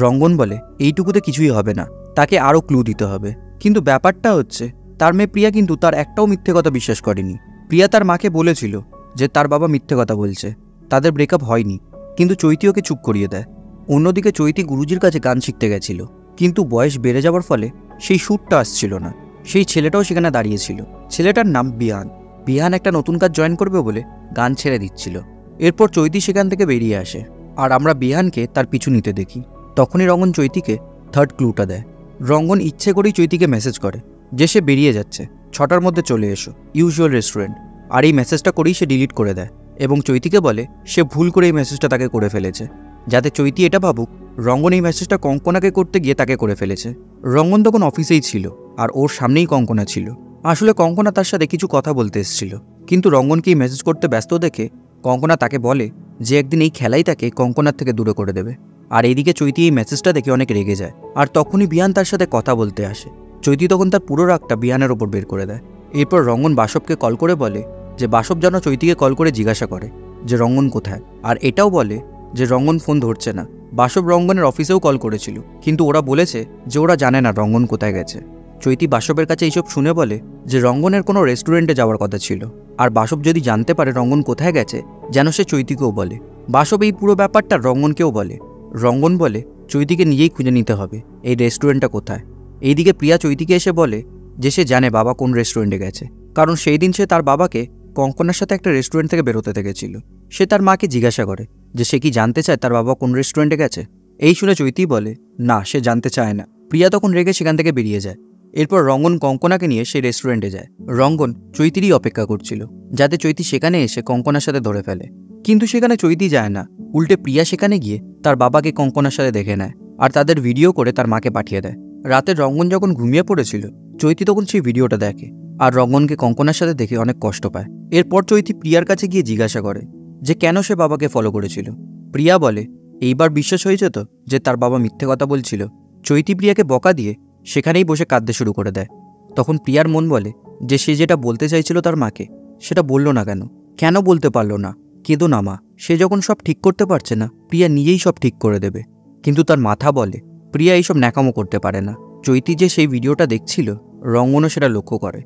রঙ্গন বলে এইটুকুতে কিছুই হবে না, তাকে আরও ক্লু দিতে হবে। কিন্তু ব্যাপারটা হচ্ছে তার মেয়ে প্রিয়া কিন্তু তার একটাও মিথ্যে কথা বিশ্বাস করেনি। প্রিয়া তার মাকে বলেছিল যে তার বাবা মিথ্যে কথা বলছে, তাদের ব্রেকআপ হয়নি, কিন্তু চৈতি ওকে চুপ করিয়ে দেয়। অন্যদিকে চৈতি গুরুজির কাছে গান শিখতে গেছিল, কিন্তু বয়স বেড়ে যাওয়ার ফলে সেই সুরটা আসছিল না। সেই ছেলেটাও সেখানে দাঁড়িয়েছিল, ছেলেটার নাম বিহান। বিহান একটা নতুন কাজ জয়েন করবে বলে গান ছেড়ে দিচ্ছিল। এরপর চৈতি সেখান থেকে বেরিয়ে আসে, আর আমরা বিহানকে তার পিছু নিতে দেখি। তখনই রঙ্গন চৈতিকে থার্ড ক্লুটা দেয়। রঙ্গন ইচ্ছে করেই চৈতিকে মেসেজ করে যে সে বেরিয়ে যাচ্ছে, 6টার মধ্যে চলে এসো ইউজুয়াল রেস্টুরেন্ট, আর এই মেসেজটা করেই সে ডিলিট করে দেয় এবং চৈতিকে বলে সে ভুল করে এই মেসেজটা তাকে করে ফেলেছে, যাতে চৈতি এটা ভাবুক রঙ্গন এই মেসেজটা কঙ্কনাকে করতে গিয়ে তাকে করে ফেলেছে। রঙ্গন তখন অফিসেই ছিল, আর ওর সামনেই কঙ্কনা ছিল। আসলে কঙ্কনা তার সাথে কিছু কথা বলতে এসেছিল, কিন্তু রঙ্গনকে এই মেসেজ করতে ব্যস্ত দেখে কঙ্কনা তাকে বলে যে একদিন এই খেলাই তাকে কঙ্কনার থেকে দূরে করে দেবে। আর এইদিকে চৈতি এই মেসেজটা দেখে অনেক রেগে যায়, আর তখনই বিহান তার সাথে কথা বলতে আসে। চৈতি তখন তার পুরো রাগটা বিহানের ওপর বের করে দেয়। এরপর রঙ্গন বাসবকে কল করে বলে যে বাসব যেন চৈতিকে কল করে জিজ্ঞাসা করে যে রঙ্গন কোথায়, আর এটাও বলে যে রঙ্গন ফোন ধরছে না। বাসব রঙ্গনের অফিসেও কল করেছিল, কিন্তু ওরা বলেছে যে ওরা জানে না রঙ্গন কোথায় গেছে। চৈতি বাসবের কাছে এইসব শুনে বলে যে রঙ্গনের কোনো রেস্টুরেন্টে যাওয়ার কথা ছিল, আর বাসব যদি জানতে পারে রঙ্গন কোথায় গেছে যেন সে চৈতিকেও বলে। বাসব এই পুরো ব্যাপারটা রঙ্গনকেও বলে। রঙ্গন বলে চৈতিকে নিজেই খুঁজে নিতে হবে এই রেস্টুরেন্টটা কোথায়। এইদিকে প্রিয়া চৈতিকে এসে বলে যে সে জানে বাবা কোন রেস্টুরেন্টে গেছে, কারণ সেই দিন সে তার বাবাকে কঙ্কনার সাথে একটা রেস্টুরেন্ট থেকে বেরোতে দেখেছিল। সে তার মাকে জিজ্ঞাসা করে যে সে কি জানতে চায় তার বাবা কোন রেস্টুরেন্টে গেছে। এই শুনে চৈতি বলে না, সে জানতে চায় না। প্রিয়া তখন রেগে সেখান থেকে বেরিয়ে যায়। এরপর রঙ্গন কঙ্কনাকে নিয়ে সেই রেস্টুরেন্টে যায়। রঙ্গন চৈতিরই অপেক্ষা করছিল যাতে চৈতি সেখানে এসে কঙ্কনার সাথে ধরে ফেলে, কিন্তু সেখানে চৈতি যায় না। উল্টে প্রিয়া সেখানে গিয়ে তার বাবাকে কঙ্কনার সাথে দেখে নেয় আর তাদের ভিডিও করে তার মাকে পাঠিয়ে দেয়। রাতে রঙ্গন যখন ঘুমিয়ে পড়েছিল, চৈতি তখন সেই ভিডিওটা দেখে আর রঙ্গনকে কঙ্কনার সাথে দেখে অনেক কষ্ট পায়। এরপর চৈতি প্রিয়ার কাছে গিয়ে জিজ্ঞাসা করে যে কেন সে বাবাকে ফলো করেছিল। প্রিয়া বলে এইবার বিশ্বাস হয়েছে তো যে তার বাবা মিথ্যে কথা বলছিল। চৈতি প্রিয়াকে বকা দিয়ে সেখানেই বসে কাঁদতে শুরু করে দেয়। তখন প্রিয়ার মন বলে যে সে যেটা বলতে চাইছিল তার মাকে সেটা বলল না কেন, কেন বলতে পারল না। কেঁদো না মা, সে যখন সব ঠিক করতে পারছে না প্রিয়া নিজেই সব ঠিক করে দেবে। কিন্তু তার মাথা বলে প্রিয়া এইসব ন্যাকামো করতে পারে না। চৈতি যে সেই ভিডিওটা দেখছিল রঙ্গনও সেটা লক্ষ্য করে।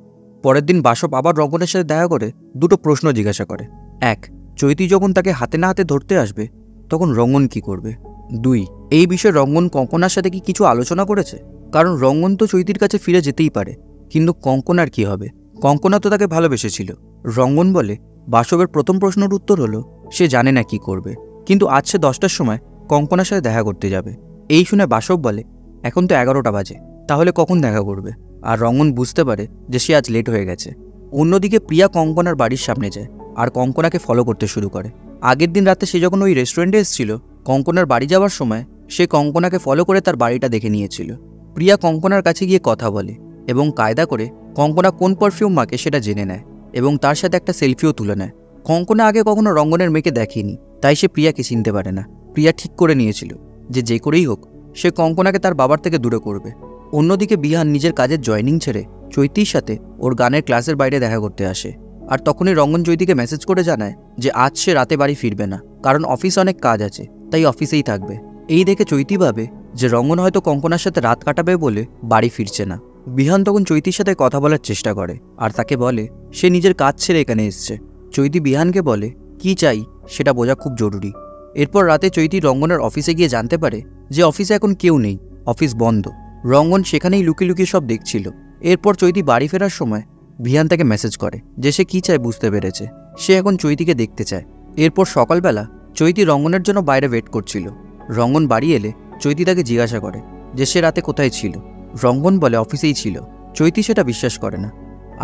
পরের দিন বাসব আবার রঙ্গনের সাথে দেখা করে দুটো প্রশ্ন জিজ্ঞাসা করে। 1, চৈতি যখন তাকে হাতে না হাতে ধরতে আসবে তখন রঙ্গন কি করবে। 2, এই বিষয়ে রঙ্গন কঙ্কনার সাথে কি কিছু আলোচনা করেছে, কারণ রঙ্গন তো চৈতির কাছে ফিরে যেতেই পারে, কিন্তু কঙ্কনার কি হবে, কঙ্কনা তো তাকে ভালোবেসেছিল। রঙ্গন বলে বাসবের প্রথম প্রশ্নের উত্তর হলো সে জানে না কি করবে, কিন্তু আজ সে 10টার সময় কঙ্কনার সাথে দেখা করতে যাবে। এই শুনে বাসব বলে এখন তো 11টা বাজে, তাহলে কখন দেখা করবে। আর রঙ্গন বুঝতে পারে যে সে আজ লেট হয়ে গেছে। অন্যদিকে প্রিয়া কঙ্কনার বাড়ির সামনে যায় আর কঙ্কনাকে ফলো করতে শুরু করে। আগের দিন রাতে সে যখন ওই রেস্টুরেন্টে এসেছিল, কঙ্কনার বাড়ি যাওয়ার সময় সে কঙ্কনাকে ফলো করে তার বাড়িটা দেখে নিয়েছিল। প্রিয়া কঙ্কনার কাছে গিয়ে কথা বলে এবং কায়দা করে কঙ্কনা কোন পারফিউম মাকে সেটা জেনে নেয় এবং তার সাথে একটা সেলফিও তুলে নেয়। কঙ্কনা আগে কখনো রঙ্গনের মেয়েকে দেখেনি, তাই সে প্রিয়াকে চিনতে পারে না। প্রিয়া ঠিক করে নিয়েছিল যে করেই হোক সে কঙ্কনাকে তার বাবার থেকে দূরে করবে। অন্যদিকে বিহান নিজের কাজের জয়েনিং ছেড়ে চৈতির সাথে ওর গানের ক্লাসের বাইরে দেখা করতে আসে। আর তখনই রঙ্গন চৈতিকে মেসেজ করে জানায় যে আজ সে রাতে বাড়ি ফিরবে না, কারণ অফিসে অনেক কাজ আছে, তাই অফিসেই থাকবে। এই দেখে চৈতি ভাবে যে রঙ্গন হয়তো কঙ্কনার সাথে রাত কাটাবে বলে বাড়ি ফিরছে না। বিহান তখন চৈতির সাথে কথা বলার চেষ্টা করে আর তাকে বলে সে নিজের কাজ ছেড়ে এখানে এসছে। চৈতি বিহানকে বলে কি চাই সেটা বোঝা খুব জরুরি। এরপর রাতে চৈতি রঙ্গনের অফিসে গিয়ে জানতে পারে যে অফিসে এখন কেউ নেই, অফিস বন্ধ। রঙ্গন সেখানেই লুকিয়ে লুকিয়ে সব দেখছিল। এরপর চৈতি বাড়ি ফেরার সময় বিহান তাকে মেসেজ করে যে সে কী চায় বুঝতে পেরেছে, সে এখন চৈতিকে দেখতে চায়। এরপর সকালবেলা চৈতি রঙ্গনের জন্য বাইরে ওয়েট করছিল। রঙ্গন বাড়ি এলে চৈতি তাকে জিজ্ঞাসা করে যে সে রাতে কোথায় ছিল। রঙ্গন বলে অফিসেই ছিল। চৈতি সেটা বিশ্বাস করে না।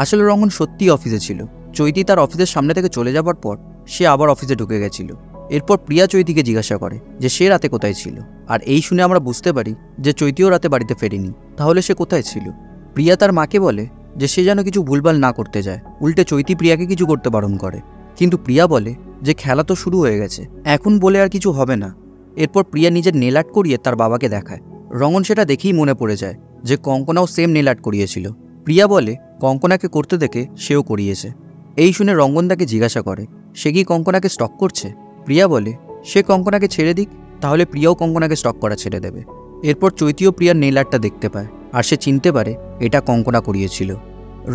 আসলে রঙ্গন সত্যিই অফিসে ছিল। চৈতি তার অফিসের সামনে থেকে চলে যাবার পর সে আবার অফিসে ঢুকে গেছিল। এরপর প্রিয়া চৈতিকে জিজ্ঞাসা করে যে সে রাতে কোথায় ছিল। আর এই শুনে আমরা বুঝতে পারি যে চৈতিও রাতে বাড়িতে ফেরেনি, তাহলে সে কোথায় ছিল। প্রিয়া তার মাকে বলে যে সে যেন কিছু ভুলভাল না করতে যায়। উল্টে চৈতি প্রিয়াকে কিছু করতে বারণ করে, কিন্তু প্রিয়া বলে যে খেলা তো শুরু হয়ে গেছে, এখন বলে আর কিছু হবে না। এরপর প্রিয়া নিজের নেল আর্ট করিয়ে তার বাবাকে দেখায়। রঙ্গন সেটা দেখেই মনে পড়ে যায় যে কঙ্কনাও সেম নেল আর্ট করিয়েছিল। প্রিয়া বলে কঙ্কনাকে করতে দেখে সেও করিয়েছে। এই শুনে রঙ্গন তাকে জিজ্ঞাসা করে সে কি কঙ্কনাকে স্টক করছে। প্রিয়া বলে সে কঙ্কনাকে ছেড়ে দিক, তাহলে প্রিয়াও কঙ্কনাকে স্টক করা ছেড়ে দেবে। এরপর চৈতিও প্রিয়ার নেল আর্টটা দেখতে পায় আর সে চিনতে পারে এটা কঙ্কনা করিয়েছিল।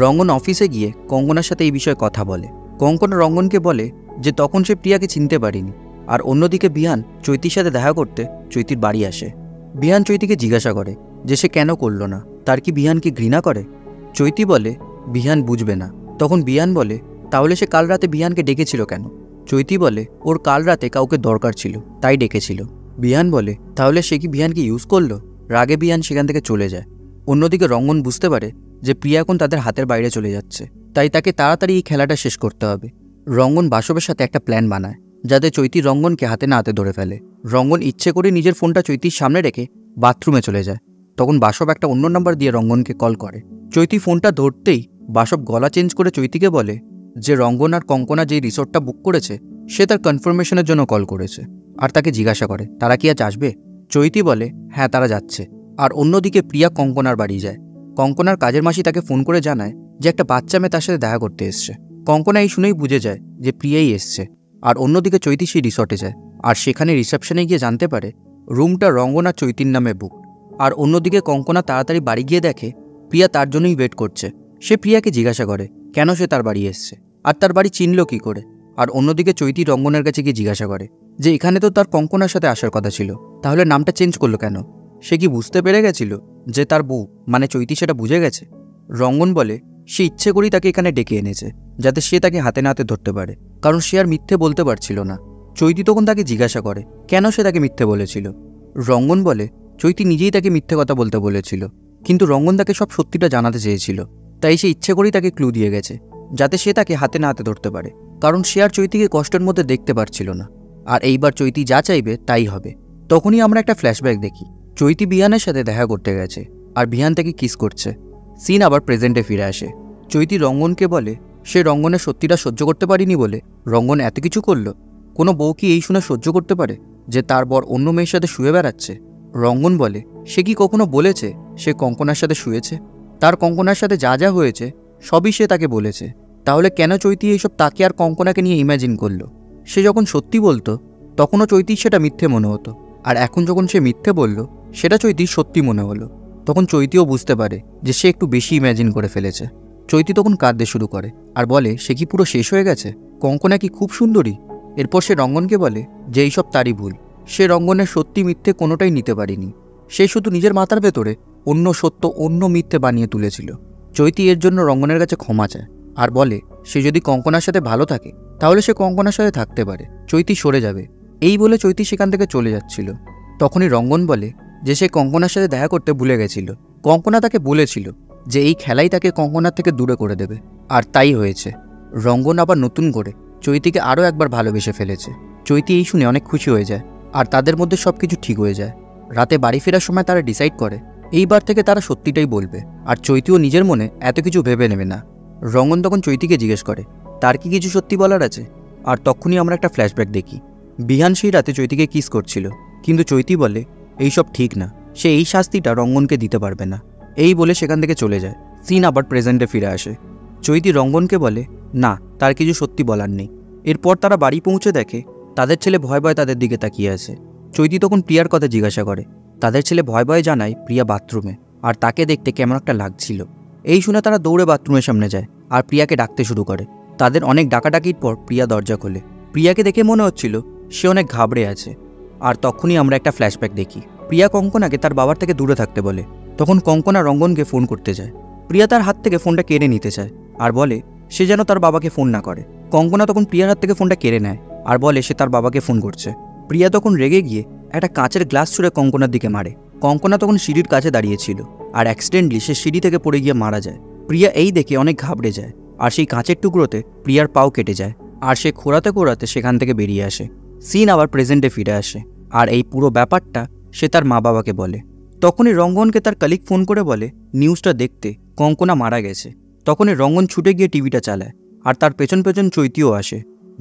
রঙ্গন অফিসে গিয়ে কঙ্কনার সাথে এই বিষয়ে কথা বলে। কঙ্কনা রঙ্গনকে বলে যে তখন সে প্রিয়াকে চিনতে পারেনি। আর অন্যদিকে বিহান চৈতির সাথে দেখা করতে চৈতির বাড়ি আসে। বিহান চৈতিকে জিজ্ঞাসা করে যে সে কেন করলো না, তার কি বিহানকে ঘৃণা করে। চৈতি বলে বিহান বুঝবে না। তখন বিহান বলে তাহলে সে কাল রাতে বিহানকে ডেকেছিল কেন। চৈতি বলে ওর কাল রাতে কাউকে দরকার ছিল তাই ডেকেছিল। বিহান বলে তাহলে সে কি বিহানকে ইউজ করলো। রাগে বিহান সেখান থেকে চলে যায়। অন্যদিকে রঙ্গন বুঝতে পারে যে প্রিয়া এখন তাদের হাতের বাইরে চলে যাচ্ছে, তাই তাকে তাড়াতাড়ি এই খেলাটা শেষ করতে হবে। রঙ্গন বাসবের সাথে একটা প্ল্যান বানায় যাতে চৈতি রঙ্গনকে হাতে না হাতে ধরে ফেলে। রঙ্গন ইচ্ছে করে নিজের ফোনটা চৈতির সামনে রেখে বাথরুমে চলে যায়। তখন বাসব একটা অন্য নাম্বার দিয়ে রঙ্গনকে কল করে। চৈতি ফোনটা ধরতেই বাসব গলা চেঞ্জ করে চৈতিকে বলে যে রঙ্গন আর কঙ্কনা যেই রিসোর্টটা বুক করেছে সে তার কনফার্মেশনের জন্য কল করেছে। আর তাকে জিজ্ঞাসা করে তারা কি আজ আসবে। চৈতি বলে হ্যাঁ তারা যাচ্ছে। আর অন্যদিকে প্রিয়া কঙ্কনার বাড়ি যায়। কঙ্কনার কাজের মাসি তাকে ফোন করে জানায় যে একটা বাচ্চা মেয়ে তার সাথে দেখা করতে এসছে। কঙ্কনা এই শুনেই বুঝে যায় যে প্রিয়াই এসছে। আর অন্যদিকে চৈতি সেই রিসর্টে যায় আর সেখানে রিসেপশনে গিয়ে জানতে পারে রুমটা রঙ্গন আর চৈতির নামে বুক। আর অন্যদিকে কঙ্কনা তাড়াতাড়ি বাড়ি গিয়ে দেখে প্রিয়া তার জন্যই ওয়েট করছে। সে প্রিয়াকে জিজ্ঞাসা করে কেন সে তার বাড়ি এসছে আর তার বাড়ি চিনল কী করে। আর অন্যদিকে চৈতি রঙ্গনের কাছে গিয়ে জিজ্ঞাসা করে যে এখানে তো তার কঙ্কনার সাথে আসার কথা ছিল, তাহলে নামটা চেঞ্জ করলো কেন। সে কি বুঝতে পেরে গেছিল যে তার বউ মানে চৈতি সেটা বুঝে গেছে? রঙ্গন বলে সে ইচ্ছে করেই তাকে এখানে ডেকে এনেছে, যাতে সে তাকে হাতে নাতে ধরতে পারে, কারণ সে আর মিথ্যে বলতে পারছিল না। চৈতি তখন তাকে জিজ্ঞাসা করে কেন সে তাকে মিথ্যে বলেছিল। রঙ্গন বলে চৈতি নিজেই তাকে মিথ্যে কথা বলতে বলেছিল, কিন্তু রঙ্গন তাকে সব সত্যিটা জানাতে চেয়েছিল, তাই সে ইচ্ছে করেই তাকে ক্লু দিয়ে গেছে, যাতে সে তাকে হাতে নাতে ধরতে পারে, কারণ সে আর চৈতিকে কষ্টের মধ্যে দেখতে পারছিল না। আর এইবার চৈতি যা চাইবে তাই হবে। তখনই আমরা একটা ফ্ল্যাশব্যাক দেখি। চৈতি বিহানের সাথে দেখা করতে গেছে আর বিহান তাকে কিস করছে। সিন আবার প্রেজেন্টে ফিরে আসে। চৈতি রঙ্গনকে বলে সে রঙ্গনের সত্যিটা সহ্য করতে পারিনি বলে রঙ্গন এত কিছু করল। কোনো বউ কি এই শুনে সহ্য করতে পারে যে তার বর অন্য মেয়ের সাথে শুয়ে বেড়াচ্ছে? রঙ্গন বলে সে কি কখনো বলেছে সে কঙ্কনার সাথে শুয়েছে? তার কঙ্কনার সাথে যা যা হয়েছে সবই সে তাকে বলেছে। তাহলে কেন চৈতি এইসব তাকে আর কঙ্কনাকে নিয়ে ইম্যাজিন করলো? সে যখন সত্যি বলতো তখনও চৈতির সেটা মিথ্যে মনে হতো, আর এখন যখন সে মিথ্যে বলল সেটা চৈতির সত্যি মনে হলো। তখন চৈতিও বুঝতে পারে যে সে একটু বেশি ইম্যাজিন করে ফেলেছে। চৈতি তখন কাঁদতে শুরু করে আর বলে সে কি পুরো শেষ হয়ে গেছে? কঙ্কনা কি খুব সুন্দরী? এরপর সে রঙ্গনকে বলে যে এইসব তারই ভুল। সে রঙ্গনের সত্যি মিথ্যে কোনোটাই নিতে পারেনি। সে শুধু নিজের মাথার ভেতরে অন্য সত্য অন্য মিথ্যে বানিয়ে তুলেছিল। চৈতি এর জন্য রঙ্গনের কাছে ক্ষমা চায় আর বলে সে যদি কঙ্কনার সাথে ভালো থাকে তাহলে সে কঙ্কনার সাথে থাকতে পারে, চৈতি সরে যাবে। এই বলে চৈতি সেখান থেকে চলে যাচ্ছিল। তখনই রঙ্গন বলে যে সে কঙ্কনার সাথে দেখা করতে ভুলে গেছিল। কঙ্কনা তাকে বলেছিল যে এই খেলাই তাকে কঙ্কনার থেকে দূরে করে দেবে, আর তাই হয়েছে। রঙ্গন আবার নতুন করে চৈতিকে আরও একবার ভালোবেসে ফেলেছে। চৈতি এই শুনে অনেক খুশি হয়ে যায় আর তাদের মধ্যে সব কিছু ঠিক হয়ে যায়। রাতে বাড়ি ফেরার সময় তারা ডিসাইড করে এইবার থেকে তারা সত্যিটাই বলবে, আর চৈতিও নিজের মনে এত কিছু ভেবে নেবে না। রঙ্গন তখন চৈতিকে জিজ্ঞেস করে তার কি কিছু সত্যি বলার আছে। আর তখনই আমরা একটা ফ্ল্যাশব্যাক দেখি। বিহান সেই রাতে চৈতিকে কিস করছিল, কিন্তু চৈতি বলে এইসব ঠিক না, সে এই শাস্তিটা রঙ্গনকে দিতে পারবে না। এই বলে সেখান থেকে চলে যায়। সিন আবার প্রেজেন্টে ফিরে আসে। চৈতি রঙ্গনকে বলে না, তার কিছু সত্যি বলার নেই। এরপর তারা বাড়ি পৌঁছে দেখে তাদের ছেলে ভয় ভয় তাদের দিকে তাকিয়ে আছে। চৈতি তখন প্রিয়ার কথা জিজ্ঞাসা করে। তাদের ছেলে ভয় ভয় জানায় প্রিয়া বাথরুমে, আর তাকে দেখতে কেমন একটা লাগছিল। এই শুনে তারা দৌড়ে বাথরুমের সামনে যায় আর প্রিয়াকে ডাকতে শুরু করে। তাদের অনেক ডাকাডাকির পর প্রিয়া দরজা খোলে। প্রিয়াকে দেখে মনে হচ্ছিল সে অনেক ঘাবড়ে আছে। আর তখনই আমরা একটা ফ্ল্যাশব্যাক দেখি। প্রিয়া কঙ্কনাকে তার বাবার থেকে দূরে থাকতে বলে। তখন কঙ্কনা রঙ্গনকে ফোন করতে যায়। প্রিয়া তার হাত থেকে ফোনটা কেড়ে নিতে চায় আর বলে সে যেন তার বাবাকে ফোন না করে। কঙ্কনা তখন প্রিয়ার হাত থেকে ফোনটা কেড়ে নেয় আর বলে সে তার বাবাকে ফোন করছে। প্রিয়া তখন রেগে গিয়ে একটা কাঁচের গ্লাস ছুঁড়ে কঙ্কনার দিকে মারে। কঙ্কনা তখন সিঁড়ির কাছে দাঁড়িয়েছিল আর অ্যাক্সিডেন্টলি সে সিঁড়ি থেকে পড়ে গিয়ে মারা যায়। প্রিয়া এই দেখে অনেক ঘাবড়ে যায় আর সেই কাঁচের টুকরোতে প্রিয়ার পাও কেটে যায় আর সে খোঁড়াতে খোঁড়াতে সেখান থেকে বেরিয়ে আসে। সিন আবার প্রেজেন্টে ফিরে আসে আর এই পুরো ব্যাপারটা সে তার মা বাবাকে বলে। তখনই রঙ্গনকে তার কলিগ ফোন করে বলে নিউজটা দেখতে কঙ্কনা মারা গেছে। তখনই রঙ্গন ছুটে গিয়ে টিভিটা চালায় আর তার পেছন পেছন চৈতিও আসে।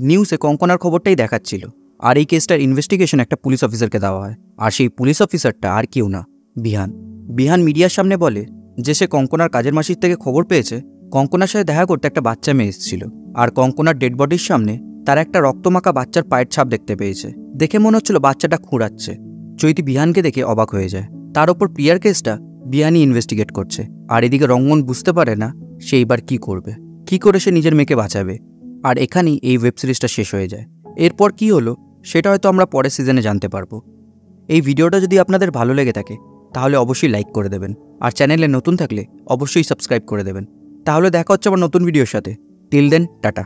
নিউজে কঙ্কনার খবরটাই দেখাচ্ছিল আর এই কেসটার ইনভেস্টিগেশন একটা পুলিশ অফিসারকে দেওয়া হয়। আর সেই পুলিশ অফিসারটা আর কেউ না, বিহান। বিহান মিডিয়ার সামনে বলে যে সে কঙ্কনার কাজের মাসির থেকে খবর পেয়েছে কঙ্কনার সাথে দেখা করতে একটা বাচ্চা মেয়ে এসেছিল, আর কঙ্কনার ডেড বডির সামনে তার একটা রক্তমাখা বাচ্চার পায়ের ছাপ দেখতে পেয়েছে। দেখে মনে হচ্ছিল বাচ্চাটা খুঁড়াচ্ছে। চৈতি বিহানকে দেখে অবাক হয়ে যায়। তার ওপর প্রিয়ার কেসটা বিহানই ইনভেস্টিগেট করছে। আর এদিকে রঙ্গন বুঝতে পারে না সে এইবার কী করবে, কী করে সে নিজের মেয়েকে বাঁচাবে। আর এখানেই এই ওয়েব সিরিজটা শেষ হয়ে যায়। এরপর কি হলো সেটা হয়তো আমরা পরের সিজনে জানতে পারবো। এই ভিডিওটা যদি আপনাদের ভালো লেগে থাকে তাহলে অবশ্যই লাইক করে দেবেন, আর চ্যানেলে নতুন থাকলে অবশ্যই সাবস্ক্রাইব করে দেবেন। তাহলে দেখা হচ্ছে আবার নতুন ভিডিওর সাথে। Till then, tata.